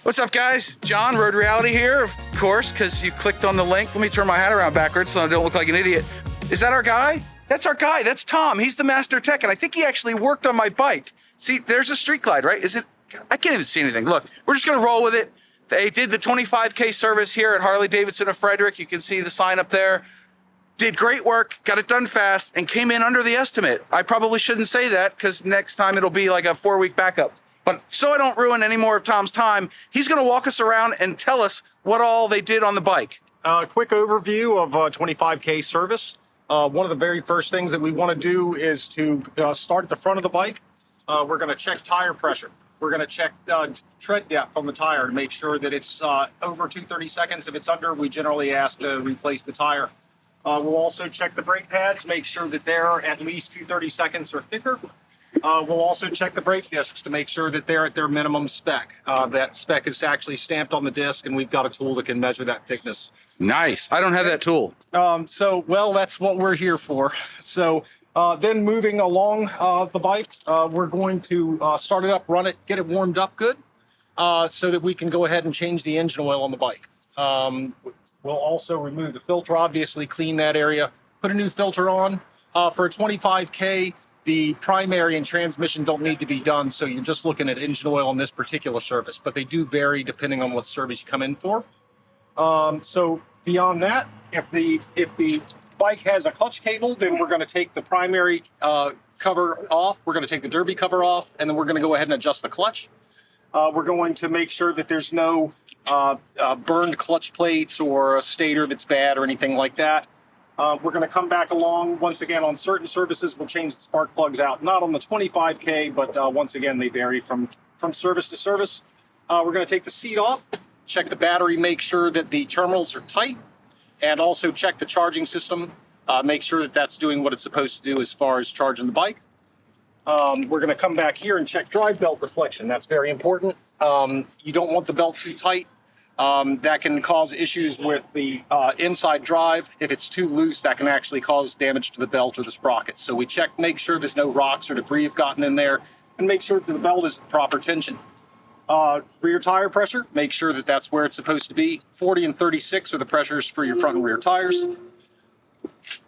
What's up, guys? John, Road Reality here, of course, because you clicked on the link. Let me turn my hat around backwards so I don't look like an idiot. Is that our guy? That's our guy. That's Tom. He's the master tech, and I think he actually worked on my bike. See, there's a Street Glide, right? Is it? I can't even see anything. Look, we're just going to roll with it. They did the 25k service here at Harley-Davidson of Frederick. You can see the sign up there. Did great work, got it done fast, and came in under the estimate. I probably shouldn't say that because next time it'll be like a 4-week backup. But so I don't ruin any more of Tom's time, he's going to walk us around and tell us what all they did on the bike. Quick overview of 25k service. One of the very first things that we want to do is to start at the front of the bike. We're going to check tire pressure. We're going to check tread depth on the tire to make sure that it's over 230 seconds. If it's under, we generally ask to replace the tire. We'll also check the brake pads, make sure that they're at least 230 seconds or thicker. We'll also check the brake discs to make sure that they're at their minimum spec. That spec is actually stamped on the disc, and we've got a tool that can measure that thickness. Nice. I don't have that tool. Well, that's what we're here for. So then moving along the bike, we're going to start it up, run it, get it warmed up good, so that we can go ahead and change the engine oil on the bike. We'll also remove the filter, obviously clean that area, put a new filter on. For a 25k, the primary and transmission don't need to be done, so you're just looking at engine oil on this particular service, but they do vary depending on what service you come in for. So beyond that, if the bike has a clutch cable, then we're going to take the primary cover off, we're going to take the derby cover off, and then we're going to go ahead and adjust the clutch. We're going to make sure that there's no burned clutch plates or a stator that's bad or anything like that. We're going to come back along. Once again, on certain services, we'll change the spark plugs out. Not on the 25k, but once again, they vary from service to service. We're going to take the seat off, check the battery, make sure that the terminals are tight, and also check the charging system, make sure that that's doing what it's supposed to do as far as charging the bike. We're going to come back here and check drive belt deflection. That's very important. You don't want the belt too tight. That can cause issues with the inside drive. If it's too loose, that can actually cause damage to the belt or the sprockets. So we check, make sure there's no rocks or debris have gotten in there, and make sure that the belt is the proper tension. Rear tire pressure, make sure that that's where it's supposed to be. 40 and 36 are the pressures for your front and rear tires.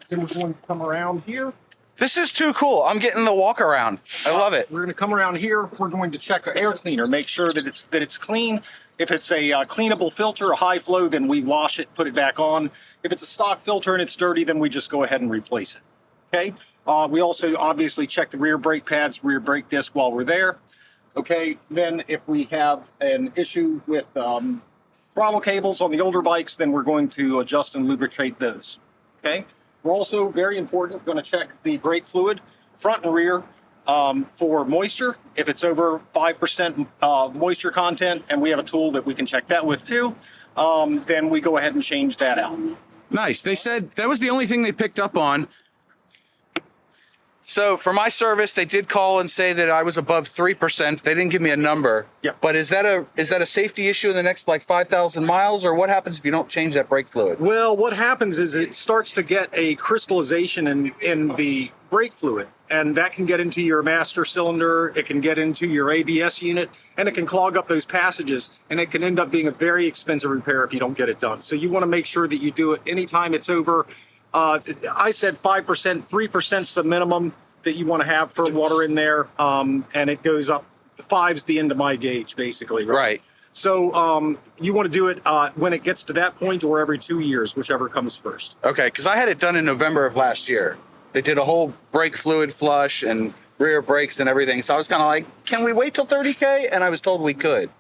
Then we're going to come around here. This is too cool. I'm getting the walk around. I love it. We're going to come around here. We're going to check our air cleaner, make sure that it's clean. If it's a cleanable filter, a high flow, then we wash it, put it back on. If it's a stock filter and it's dirty, then we just go ahead and replace it. Okay. We also obviously check the rear brake pads, rear brake disc while we're there. Okay. Then if we have an issue with throttle cables on the older bikes, then we're going to adjust and lubricate those. Okay. We're also, very important, going to check the brake fluid, front and rear, for moisture. If it's over 5% moisture content, and we have a tool that we can check that with too, then we go ahead and change that out. Nice. They said that was the only thing they picked up on. So for my service, they did call and say that I was above 3%. They didn't give me a number. Yeah. But is that a safety issue in the next like 5,000 miles, or what happens if you don't change that brake fluid? Well, what happens is it starts to get a crystallization in the brake fluid, and that can get into your master cylinder, it can get into your ABS unit, and it can clog up those passages, and it can end up being a very expensive repair if you don't get it done. So you want to make sure that you do it anytime it's over, I said 5%, 3% is the minimum that you want to have for water in there, and it goes up. 5's the end of my gauge, basically. Right. So you want to do it when it gets to that point, or every 2 years, whichever comes first. Okay, because I had it done in November of last year. They did a whole brake fluid flush and rear brakes and everything. So I was kind of like, can we wait till 30K? And I was told we could.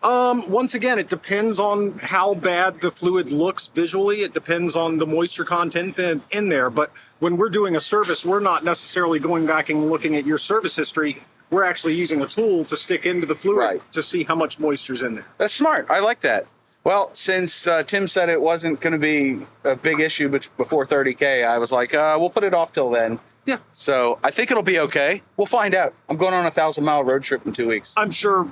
Once again, it depends on how bad the fluid looks visually. It depends on the moisture content in there. But when we're doing a service, we're not necessarily going back and looking at your service history. We're actually using a tool to stick into the fluid to see how much moisture's in there. That's smart. I like that. Well, since Tim said it wasn't going to be a big issue before 30K, I was like, we'll put it off till then. Yeah. So I think it'll be okay. We'll find out. I'm going on a 1,000-mile road trip in 2 weeks. I'm sure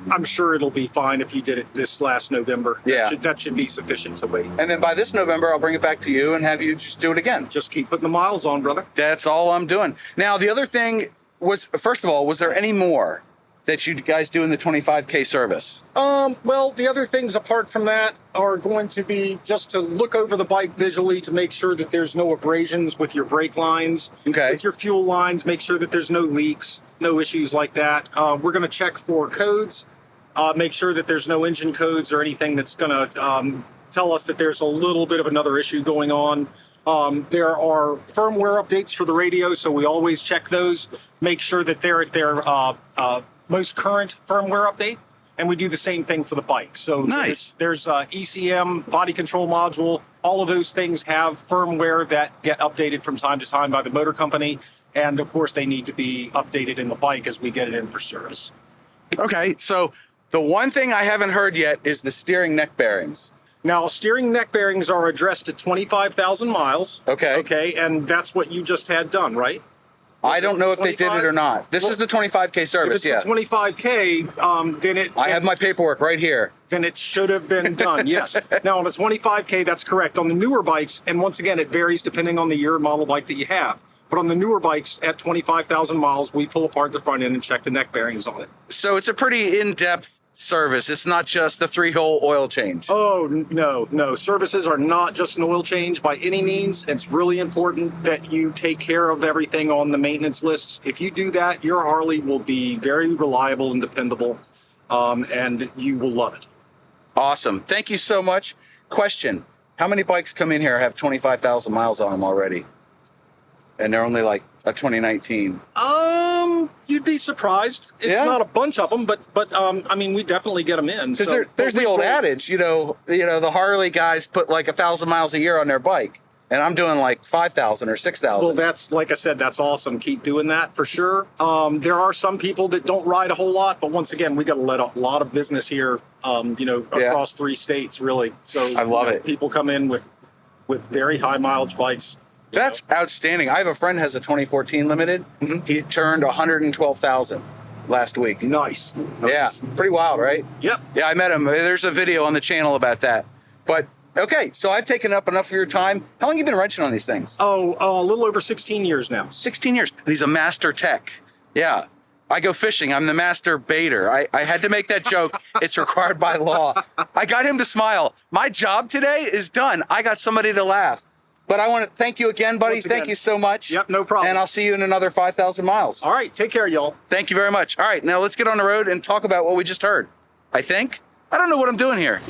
it'll be fine if you did it this last November. Yeah. That should be sufficient to wait. And then by this November, I'll bring it back to you and have you just do it again. Just keep putting the miles on, brother. That's all I'm doing. Now, the other thing was, first of all, was there any more? that you guys do in the 25K service? Well, the other things apart from that are going to be just to look over the bike visually to make sure that there's no abrasions with your brake lines, Okay. with your fuel lines, make sure that there's no leaks, no issues like that. We're going to check for codes, make sure that there's no engine codes or anything that's going to tell us that there's a little bit of another issue going on. There are firmware updates for the radio, so we always check those, make sure that they're at their most current firmware update, and we do the same thing for the bike. So nice. There's ECM, body control module, all of those things have firmware that get updated from time to time by the motor company, and of course they need to be updated in the bike as we get it in for service. Okay, so the one thing I haven't heard yet is the steering neck bearings. Now, steering neck bearings are addressed at 25,000 miles. Okay. Okay, and that's what you just had done, right? I don't know if they did it or not. This is the 25K service, If it's the 25K, then it... I have my paperwork right here. Then it should have been done, yes. Now, on the 25K, that's correct. On the newer bikes, and once again, it varies depending on the year and model bike that you have. But on the newer bikes at 25,000 miles, we pull apart the front end and check the neck bearings on it. So it's a pretty in-depth service. It's not just a 3-hole oil change. Oh, no. Services are not just an oil change by any means. It's really important that you take care of everything on the maintenance lists. If you do that, your Harley will be very reliable and dependable, and you will love it. Awesome. Thank you so much. Question, how many bikes come in here have 25,000 miles on them already? And they're only like a 2019. You'd be surprised. It's not a bunch of them, but I mean, we definitely get them in. Because there's the old adage, the Harley guys put like 1,000 miles a year on their bike, and I'm doing like 5,000 or 6,000. Well, that's, like I said, that's awesome. Keep doing that for sure. There are some people that don't ride a whole lot, but once again, we got to let a lot of business here, across 3 states, really. So I love it. People come in with very high mileage bikes. That's outstanding. I have a friend who has a 2014 Limited. Mm-hmm. He turned 112,000 last week. Nice. Yeah, pretty wild, right? Yep. Yeah, I met him. There's a video on the channel about that. But okay, so I've taken up enough of your time. How long have you been wrenching on these things? Oh, a little over 16 years now. 16 years. And he's a master tech. Yeah. I go fishing. I'm the master baiter. I had to make that joke. It's required by law. I got him to smile. My job today is done. I got somebody to laugh. But I want to thank you again, buddy. Thank you so much. Yep, no problem. And I'll see you in another 5,000 miles. All right, take care, y'all. Thank you very much. All right, now let's get on the road and talk about what we just heard. I don't know what I'm doing here.